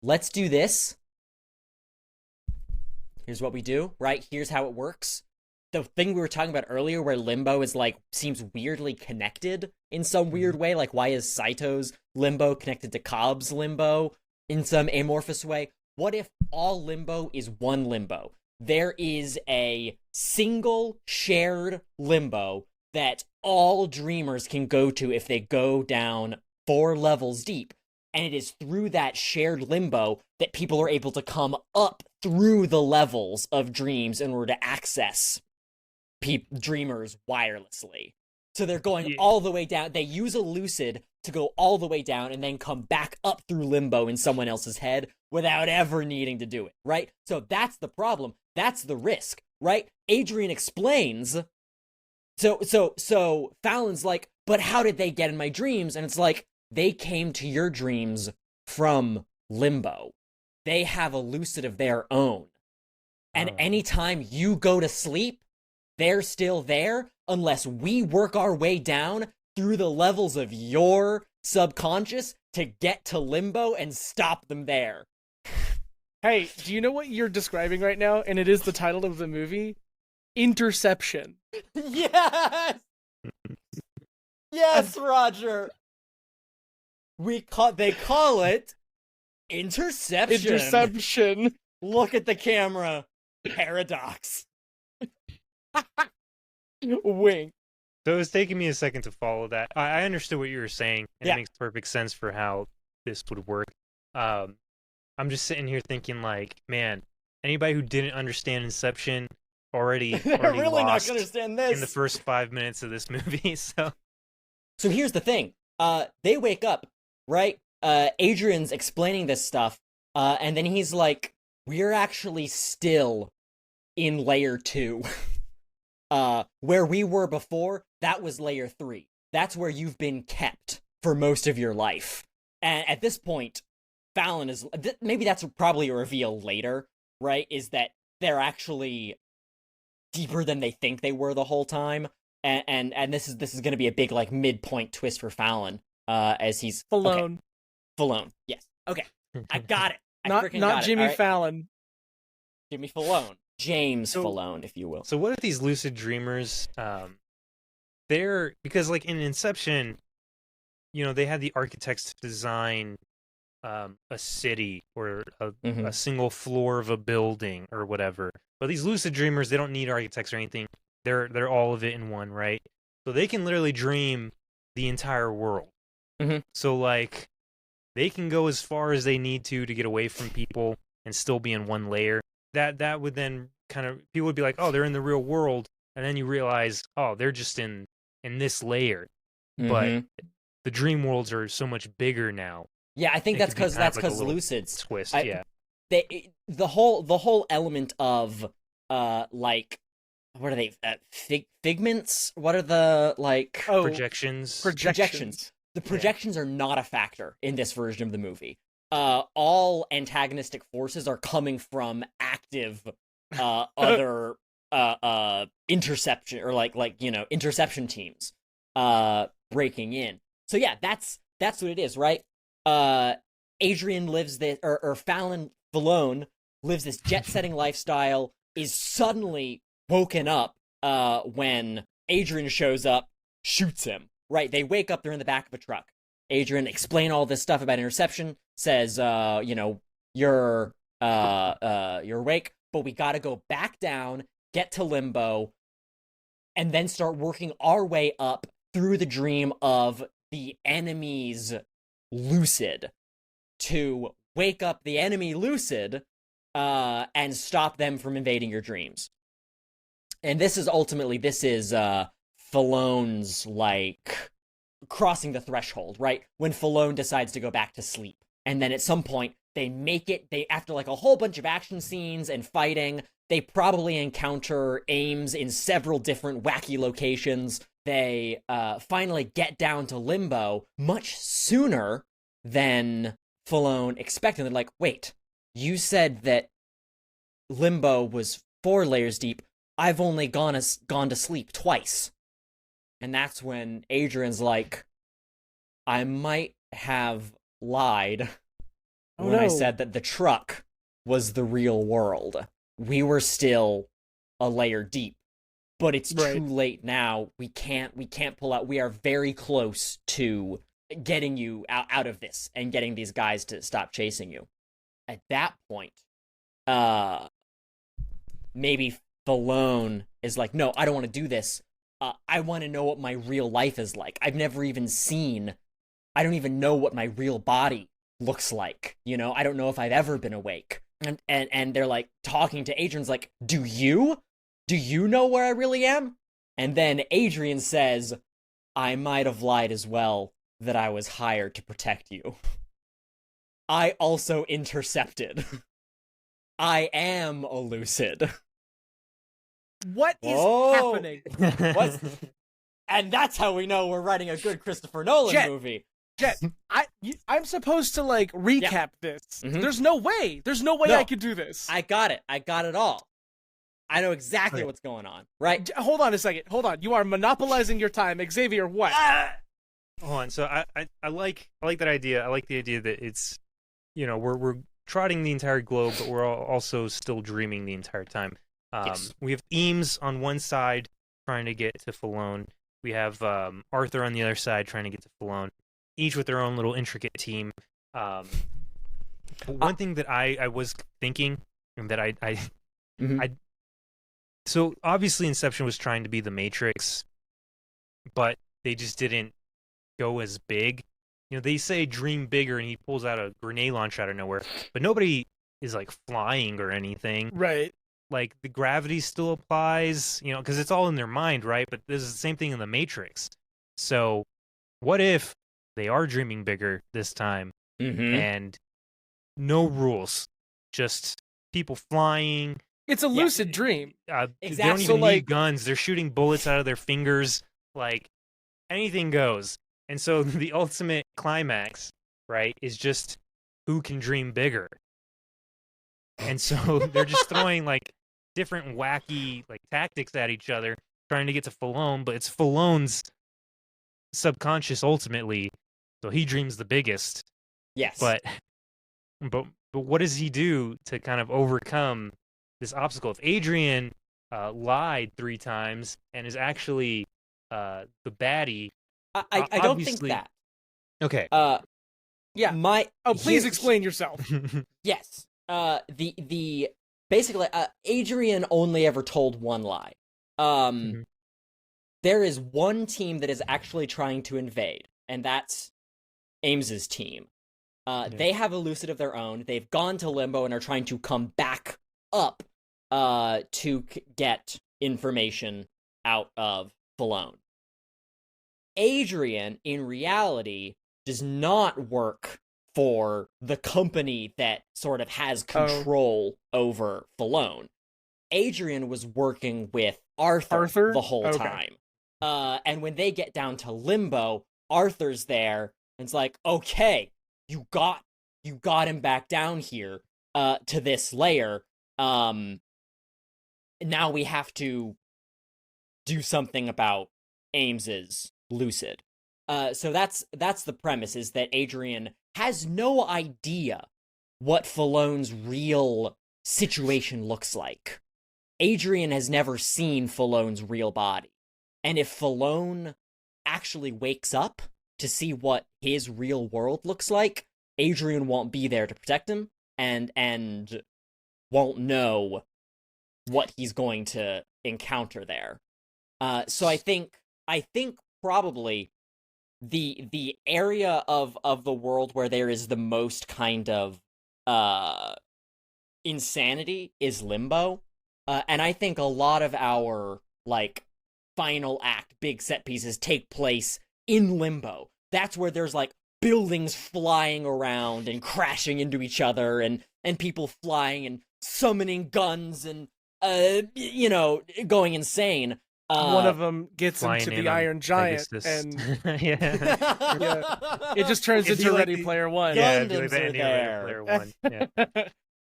let's do this. Here's what we do, right? Here's how it works. The thing we were talking about earlier where limbo is seems weirdly connected in some weird way. Like, why is Saito's limbo connected to Cobb's limbo in some amorphous way? What if all limbo is one limbo? There is a single shared limbo that all dreamers can go to if they go down 4 levels deep. And it is through that shared limbo that people are able to come up through the levels of dreams in order to access dreamers wirelessly. So they're going all the way down. They use a lucid to go all the way down and then come back up through limbo in someone else's head without ever needing to do it, right? So that's the problem. That's the risk, right? Adrian explains. So Fallon's like, but how did they get in my dreams? And it's like, they came to your dreams from limbo. They have a lucid of their own. And anytime you go to sleep, they're still there unless we work our way down through the levels of your subconscious to get to limbo and stop them there. Hey, do you know what you're describing right now? And it is the title of the movie? Interception. Yes! Yes, Roger! They call it Interception. Interception. Look at the camera. Paradox. Wink. So it was taking me a second to follow that. I understood what you were saying, and it makes perfect sense for how this would work. I'm just sitting here thinking, man, anybody who didn't understand Inception already really lost not gonna understand this in the first 5 minutes of this movie. So here's the thing. They wake up, right? Adrian's explaining this stuff, and then he's like, we're actually still in layer 2. Where we were before, that was layer 3. That's where you've been kept for most of your life. And at this point, Fallon is, maybe that's probably a reveal later, right? Is that they're actually deeper than they think they were the whole time. And this is going to be a big, midpoint twist for Fallon, as he's Fallon. Okay. Fallon, yes. Okay, I got it. Not Jimmy right? Fallon. Jimmy Fallon. James Fallon, if you will. So what if these lucid dreamers, they're, because in Inception, they had the architects design a city or a single floor of a building or whatever. But these lucid dreamers, they don't need architects or anything. They're all of it in one, right? So they can literally dream the entire world. Mm-hmm. So they can go as far as they need to get away from people and still be in one layer. That would then kind of, people would be like, oh, they're in the real world, and then you realize, oh, they're just in this layer. Mm-hmm. But the dream worlds are so much bigger now. Yeah, I think that's because lucids twist. The whole element of what are they? Figments? What are the projections? Projections. The projections are not a factor in this version of the movie. All antagonistic forces are coming from active other interception or interception teams breaking in. So yeah, that's what it is, right? Adrian lives this, or Fallon lives this jet-setting lifestyle, is suddenly woken up when Adrian shows up, shoots him. Right, they wake up, they're in the back of a truck. Adrian explain all this stuff about Interception, says, you're awake, but we gotta go back down, get to limbo, and then start working our way up through the dream of the enemy's lucid to wake up the enemy lucid and stop them from invading your dreams. And this is Fallon's, crossing the threshold, right? When Fallon decides to go back to sleep. And then at some point, after a whole bunch of action scenes and fighting, they probably encounter Ames in several different wacky locations. They finally get down to limbo much sooner than Falone expected. They're like, wait, you said that Limbo was 4 layers deep. I've only gone to sleep twice. And that's when Adrian's like, I might have lied when I said that the truck was the real world. We were still a layer deep, but it's too late now. We can't pull out. We are very close to getting you out of this and getting these guys to stop chasing you. At that point, maybe Falone is like, no, I don't want to do this. I want to know what my real life is like. I've never even seen. I don't even know what my real body looks like. You know, I don't know if I've ever been awake. And they're like talking to Adrian's like, do you know where I really am? And then Adrian says, I might have lied as well, that I was hired to protect you. I also intercepted. I am a lucid. What is happening? And that's how we know we're writing a good Christopher Nolan movie. Jett, I'm supposed to like recap this. Mm-hmm. There's no way I could do this. I got it all. I know exactly what's going on. Right? Hold on a second. Hold on. You are monopolizing your time, Xavier. What? Hold on. So I like that idea. I like the idea that it's, you know, we're trotting the entire globe, but we're also still dreaming the entire time. Yes. We have Eames on one side trying to get to Falone. We have Arthur on the other side trying to get to Falone. Each with their own little intricate team. One thing that I was thinking, and that so obviously Inception was trying to be the Matrix, but they just didn't go as big. You know, they say dream bigger, and he pulls out a grenade launcher out of nowhere, but nobody is like flying or anything. Right. Like the gravity still applies, you know, because it's all in their mind, right? But this is the same thing in the Matrix. So what if they are dreaming bigger this time, and no rules, just people flying? It's a lucid dream. Exactly. They don't even need guns. They're shooting bullets out of their fingers. Like, anything goes. And so the ultimate climax, right, is just who can dream bigger. And so they're just throwing, like, different wacky, like, tactics at each other, trying to get to Falone, but it's Falone's subconscious ultimately, so he dreams the biggest. Yes. But what does he do to kind of overcome this obstacle? If Adrian lied 3 times and is actually the baddie, I don't think that. Okay. Yeah. Please explain yourself. Yes. The basically Adrian only ever told one lie. There is one team that is actually trying to invade, and that's Ames's team. They have a lucid of their own. They've gone to Limbo and are trying to come back up to get information out of Falone. Adrian, in reality, does not work for the company that sort of has control over Falone. Adrian was working with Arthur? The whole time. And when they get down to Limbo, Arthur's there, and it's like, okay, you got him back down here to this layer. Now we have to do something about Ames's lucid. So that's the premise, is that Adrian has no idea what Falone's real situation looks like. Adrian has never seen Falone's real body. And if Falone actually wakes up to see what his real world looks like, Adrian won't be there to protect him and won't know what he's going to encounter there. So I think probably the area of the world where there is the most kind of insanity is Limbo. And I think a lot of our like final act big set pieces take place in Limbo. That's where there's like buildings flying around and crashing into each other, and people flying and summoning guns and going insane. one of them gets Flying into in the on Iron Giant, Pegasus. and yeah. it just turns It'd be into like Ready the- Player One. Yeah, it'd be like Gundams the are ending of Ready there. Player One.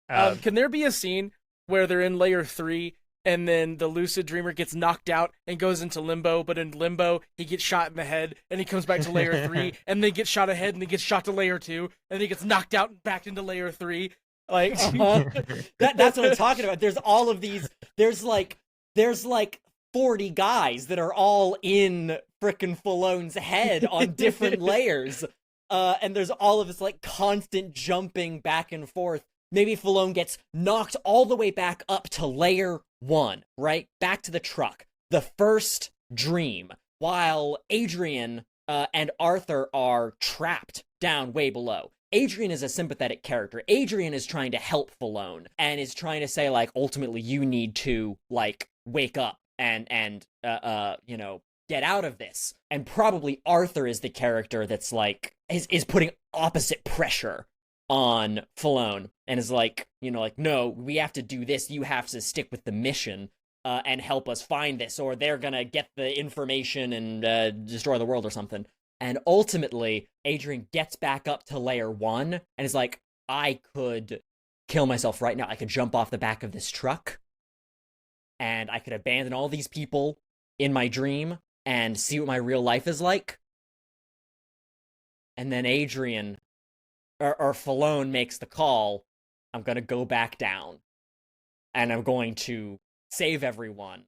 Yeah. Can there be a scene where they're in layer 3 and then the lucid dreamer gets knocked out and goes into limbo, but in limbo he gets shot in the head and he comes back to layer 3 and then gets shot ahead and then gets shot to layer 2 and then he gets knocked out and back into layer 3? Like that's what I'm talking about. There's all of these. There's like 40 guys that are all in frickin' Falone's head on different layers. And there's all of this like constant jumping back and forth. Maybe Falone gets knocked all the way back up to layer 1, right? Back to the truck. The first dream. While Adrian and Arthur are trapped down way below. Adrian is a sympathetic character. Adrian is trying to help Falone and is trying to say, like, ultimately you need to, like, wake up and you know, get out of this. And probably Arthur is the character that's, like, is putting opposite pressure on Falone and is like, you know, like, no, we have to do this. You have to stick with the mission and help us find this, or they're gonna get the information and destroy the world or something. And ultimately, Adrian gets back up to layer 1 and is like, I could kill myself right now. I could jump off the back of this truck and I could abandon all these people in my dream and see what my real life is like. And then Adrian or Falone makes the call. I'm going to go back down and I'm going to save everyone.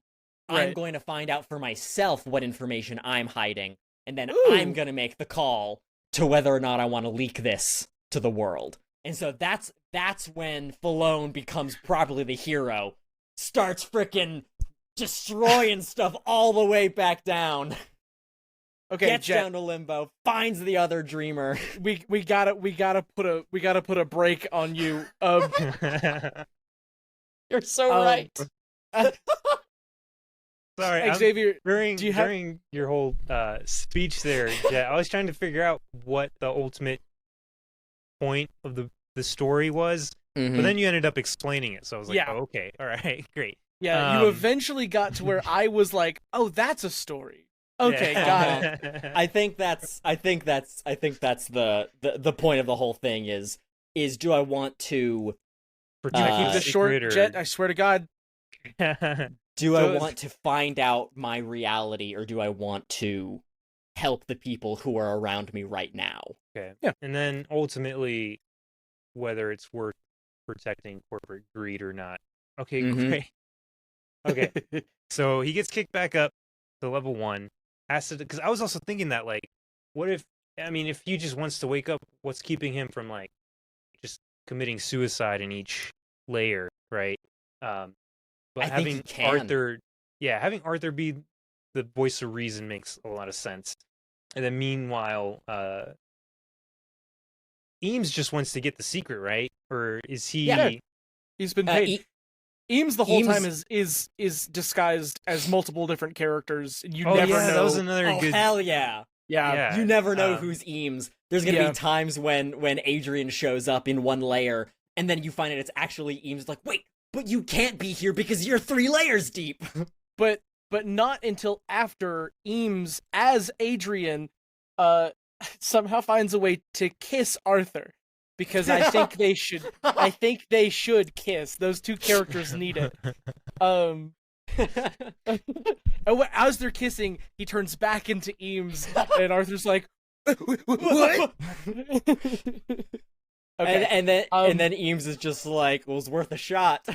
Right. I'm going to find out for myself what information I'm hiding. And then Ooh. I'm going to make the call to whether or not I want to leak this to the world. And so that's when Falone becomes properly the hero. Starts frickin' destroying stuff all the way back down. Okay, Gets Jett, down to limbo, finds the other dreamer. we gotta put a break on you. You're so right. Sorry, Xavier, during do you have... during your whole speech there, Jett, I was trying to figure out what the ultimate point of the story was, but then you ended up explaining it, so I was like, oh, okay, all right, great. Yeah, you eventually got to where I was like, oh, that's a story. Okay, got it. I think that's the point of the whole thing is do I want to keep this short, Jett? I swear to God. Do I want to find out my reality, or do I want to help the people who are around me right now? Okay. Yeah. And then ultimately, whether it's worth protecting corporate greed or not. Okay, great. Okay. So he gets kicked back up to level 1. Because I was also thinking that, like, what if he just wants to wake up, what's keeping him from, like, just committing suicide in each layer, right? But having Arthur be the voice of reason makes a lot of sense. And then meanwhile, Eames just wants to get the secret, right? Or is he? Yeah, he's been paid. Eames the whole time is disguised as multiple different characters. You never know. That was another good. Hell yeah. Yeah. You never know who's Eames. There's gonna be times when Adrian shows up in one layer, and then you find out it's actually Eames. Like, wait, but you can't be here because you're 3 layers deep. But not until after Eames, as Adrian, somehow finds a way to kiss Arthur. Because I think they should. I think they should kiss. Those two characters need it. As they're kissing, he turns back into Eames, and Arthur's like, "What?" Okay. And then Eames is just like, well, it's worth a shot.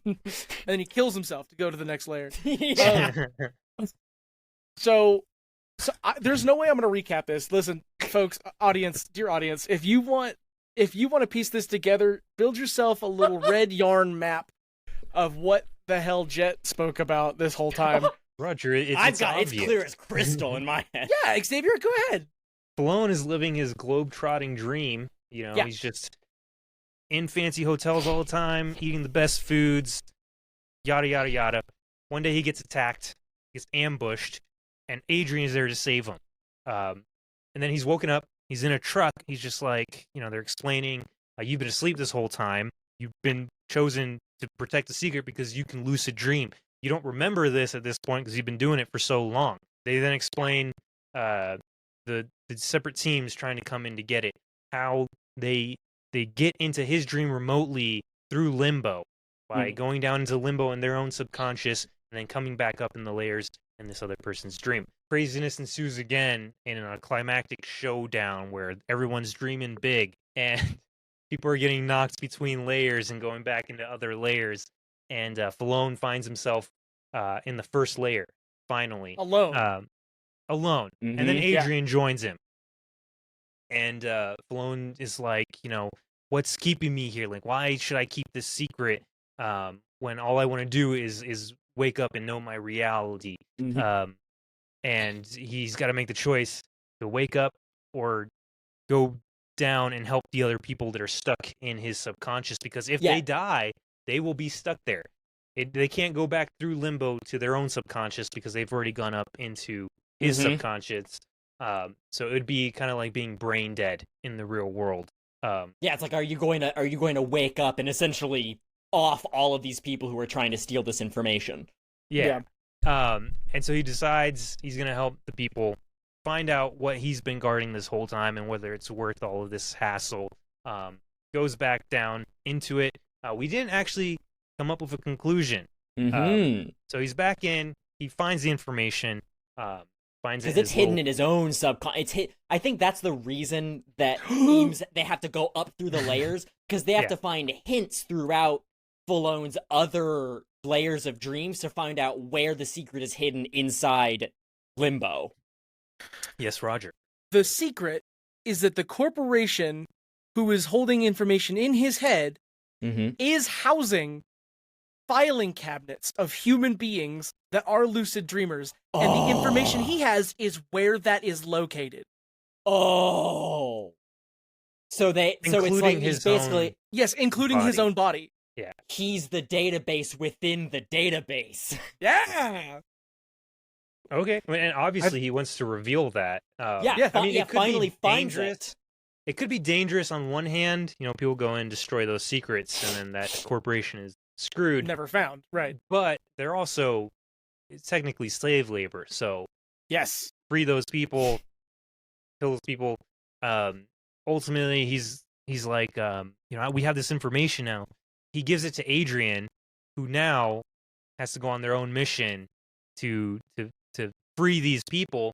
And then he kills himself to go to the next layer. Yeah. So there's no way I'm going to recap this. Listen, folks, dear audience, if you want to piece this together, build yourself a little red yarn map of what the hell Jett spoke about this whole time. Roger, it's clear as crystal in my head. Yeah, Xavier, go ahead. Falone is living his globe-trotting dream. You know, he's just in fancy hotels all the time, eating the best foods, yada, yada, yada. One day he gets attacked, gets ambushed, and Adrian is there to save him. And then he's woken up. He's in a truck. He's just like, they're explaining, you've been asleep this whole time. You've been chosen to protect the secret because you can lucid dream. you don't remember this at this point because you've been doing it for so long. They then explain the separate teams trying to come in to get it, how they get into his dream remotely through limbo by going down into limbo in their own subconscious and then coming back up in the layers in this other person's dream. Craziness ensues again in a climactic showdown where everyone's dreaming big and people are getting knocked between layers and going back into other layers. And Falone finds himself in the first layer, finally. Alone. Alone. And then Adrian joins him. And Falone is like, what's keeping me here? Like, why should I keep this secret when all I want to do is wake up and know my reality? And he's got to make the choice to wake up or go down and help the other people that are stuck in his subconscious, because if they die, they will be stuck there. They can't go back through limbo to their own subconscious because they've already gone up into his subconscious. So it would be kind of like being brain dead in the real world. It's like, are you going to wake up and essentially off all of these people who are trying to steal this information? Yeah. And so he decides he's going to help the people find out what he's been guarding this whole time and whether it's worth all of this hassle. Goes back down into it. We didn't actually come up with a conclusion. So he's back in. He finds the information. Finds it because it's hidden in his own subconscious. I think that's the reason that teams they have to go up through the layers, because they have to find hints throughout Falone's other layers of dreams to find out where the secret is hidden inside Limbo. Yes, Roger. The secret is that the corporation who is holding information in his head is housing filing cabinets of human beings that are lucid dreamers, and the information he has is where that is located. So it's like he's basically including his own body. Yeah, he's the database within the database. Yeah. Okay, and obviously he wants to reveal that. It could finally be dangerous. It could be dangerous on one hand. People go in and destroy those secrets, and then that corporation is screwed. Never found, right? But they're also technically slave labor. So yes, free those people, kill those people. Ultimately, he's like, we have this information now. He gives it to Adrian, who now has to go on their own mission to free these people.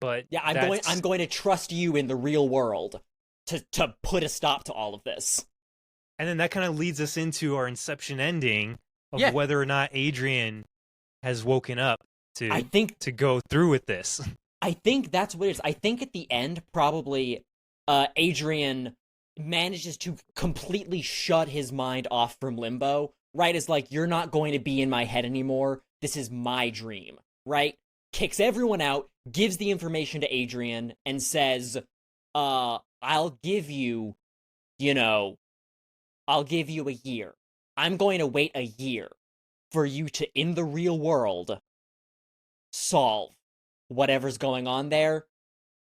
But I'm going to trust you in the real world to put a stop to all of this. And then that kind of leads us into our Inception ending of whether or not Adrian has woken up to go through with this. I think that's what it is. I think at the end, probably Adrian manages to completely shut his mind off from Limbo, right? It's like, you're not going to be in my head anymore. This is my dream, right? Kicks everyone out, gives the information to Adrian, and says, I'll give you a year. I'm going to wait a year for you to, in the real world, solve whatever's going on there,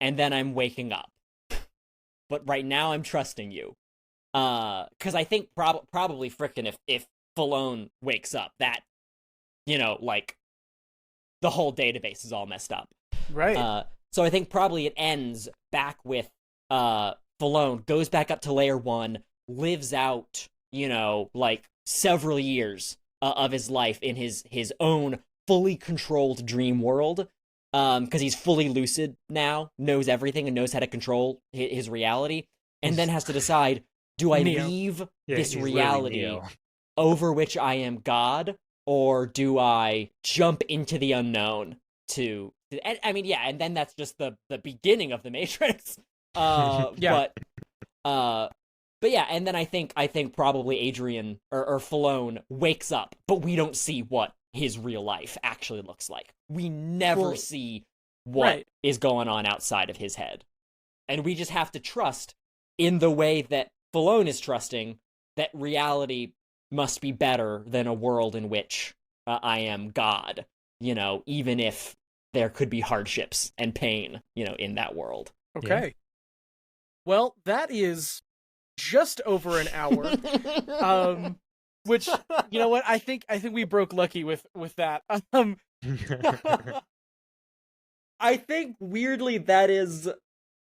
and then I'm waking up. But right now, I'm trusting you. Because I think probably frickin' if Falone wakes up, that, the whole database is all messed up. Right. So I think probably it ends back with Falone goes back up to Layer 1, lives out, several years of his life in his own fully controlled dream world, because he's fully lucid now, knows everything, and knows how to control his reality, and then has to decide, do I leave this reality over which I am God, or do I jump into the unknown and then that's just the beginning of the Matrix. But yeah, and then I think probably Adrian or Falone wakes up, but we don't see what his real life actually looks like. We never see what is going on outside of his head. And we just have to trust, in the way that Falone is trusting, that reality must be better than a world in which I am God, even if there could be hardships and pain, in that world. Okay. Yeah. Well, that is just over an hour. Which, you know what? I think we broke lucky with that. I think weirdly that is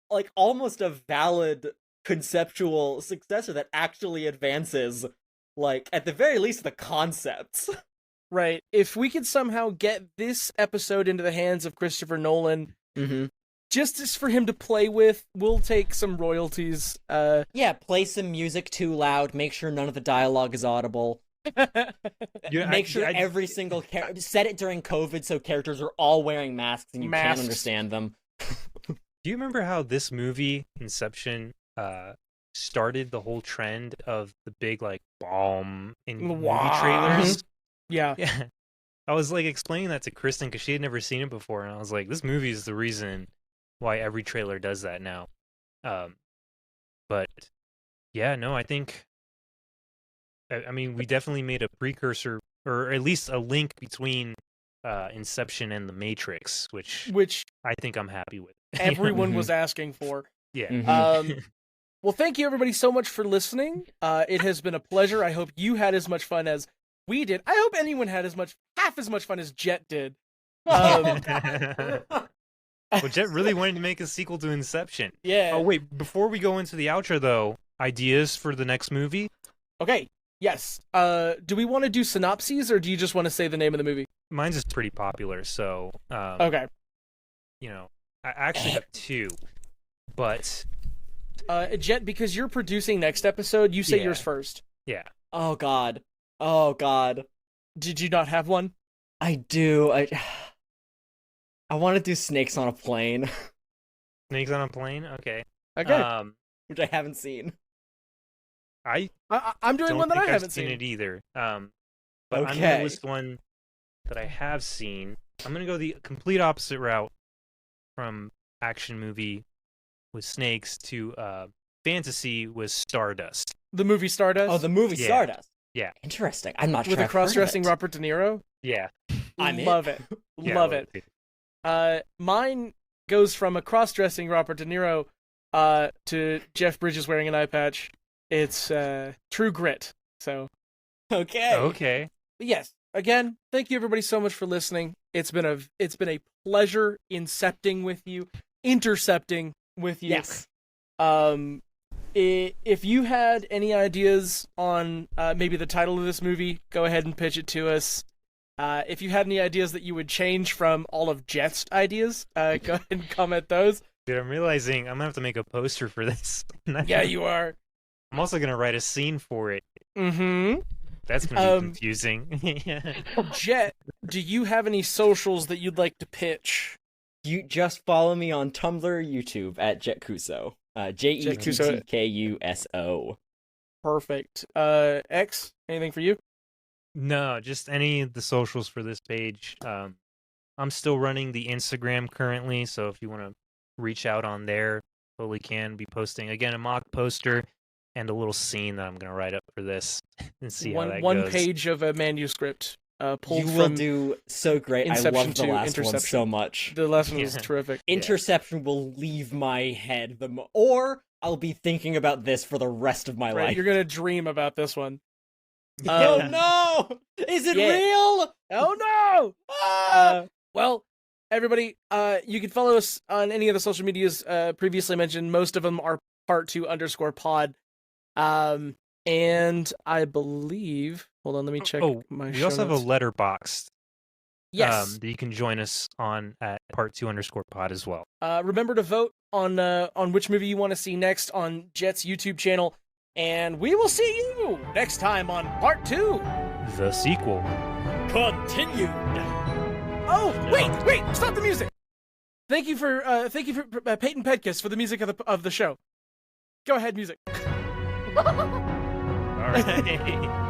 like almost a valid conceptual successor that actually advances, like, at the very least, the concepts. Right. If we could somehow get this episode into the hands of Christopher Nolan, just as for him to play with, we'll take some royalties. Yeah, play some music too loud, make sure none of the dialogue is audible. Make sure every single character, set it during COVID so characters are all wearing masks and you can't understand them. Do you remember how this movie, Inception, started the whole trend of the big, like, bomb in movie trailers? Yeah. I was, like, explaining that to Kristen because she had never seen it before, and I was like, this movie is the reason why every trailer does that now. But, yeah, no, I think... I mean, we definitely made a precursor, or at least a link between Inception and The Matrix, which I think I'm happy with. Everyone was asking for. Yeah. Well, thank you everybody so much for listening. It has been a pleasure. I hope you had as much fun as we did. I hope anyone had half as much fun as Jett did. Well, Jett really wanted to make a sequel to Inception. Yeah. Oh, wait, before we go into the outro, though, ideas for the next movie? Okay. Yes. Do we want to do synopses, or do you just want to say the name of the movie? Mine's is pretty popular, so... okay. You know, I actually have two, but... Jett, because you're producing next episode, you say yours first. Yeah. Oh god. Did you not have one? I do. I want to do Snakes on a Plane. Snakes on a Plane? Okay. Okay. Which I haven't seen. I'm doing one that I haven't seen it either. But okay. I'm going to list one that I have seen. I'm going to go the complete opposite route from action movie with snakes to fantasy with Stardust. The movie Stardust? Oh, the movie Stardust. Yeah. Interesting. I'm not sure. With a cross-dressing Robert De Niro? Yeah. Love it. Love it. Mine goes from a cross-dressing Robert De Niro to Jeff Bridges wearing an eye patch. It's True Grit. So okay. But yes, again, thank you everybody so much for listening. It's been a pleasure intercepting with you. Yes. If you had any ideas on maybe the title of this movie, go ahead and pitch it to us. If you had any ideas that you would change from all of Jett's ideas, go ahead and comment those. Dude, I'm realizing I'm gonna have to make a poster for this. Yeah, you are. I'm also gonna write a scene for it. Mm-hmm. That's gonna be confusing. Jett, do you have any socials that you'd like to pitch? You just follow me on Tumblr, YouTube at Jett Kuso. JETTKUSO. Perfect. X, anything for you? No, just any of the socials for this page. I'm still running the Instagram currently, so if you want to reach out on there, totally can be posting again a mock poster and a little scene that I'm gonna write up for this and see how that one goes. Page of a manuscript pulled You from will do so great. Inception I love the to last one Interception. so much. The last one was terrific. Interception will leave my head or I'll be thinking about this for the rest of my life. You're gonna dream about this one. Oh no! Is it real? Oh no! Well, everybody, you can follow us on any of the social medias previously mentioned. Most of them are part2_pod. And I believe, hold on, let me check my show we also notes. have a letterboxd. Yes. That you can join us on at part2_pod as well. Remember to vote on which movie you want to see next on Jett's YouTube channel. And we will see you next time on Part 2. The sequel. Continued. Oh, wait, stop the music. Thank you for Peyton Pedkis for the music of the show. Go ahead, music. All right.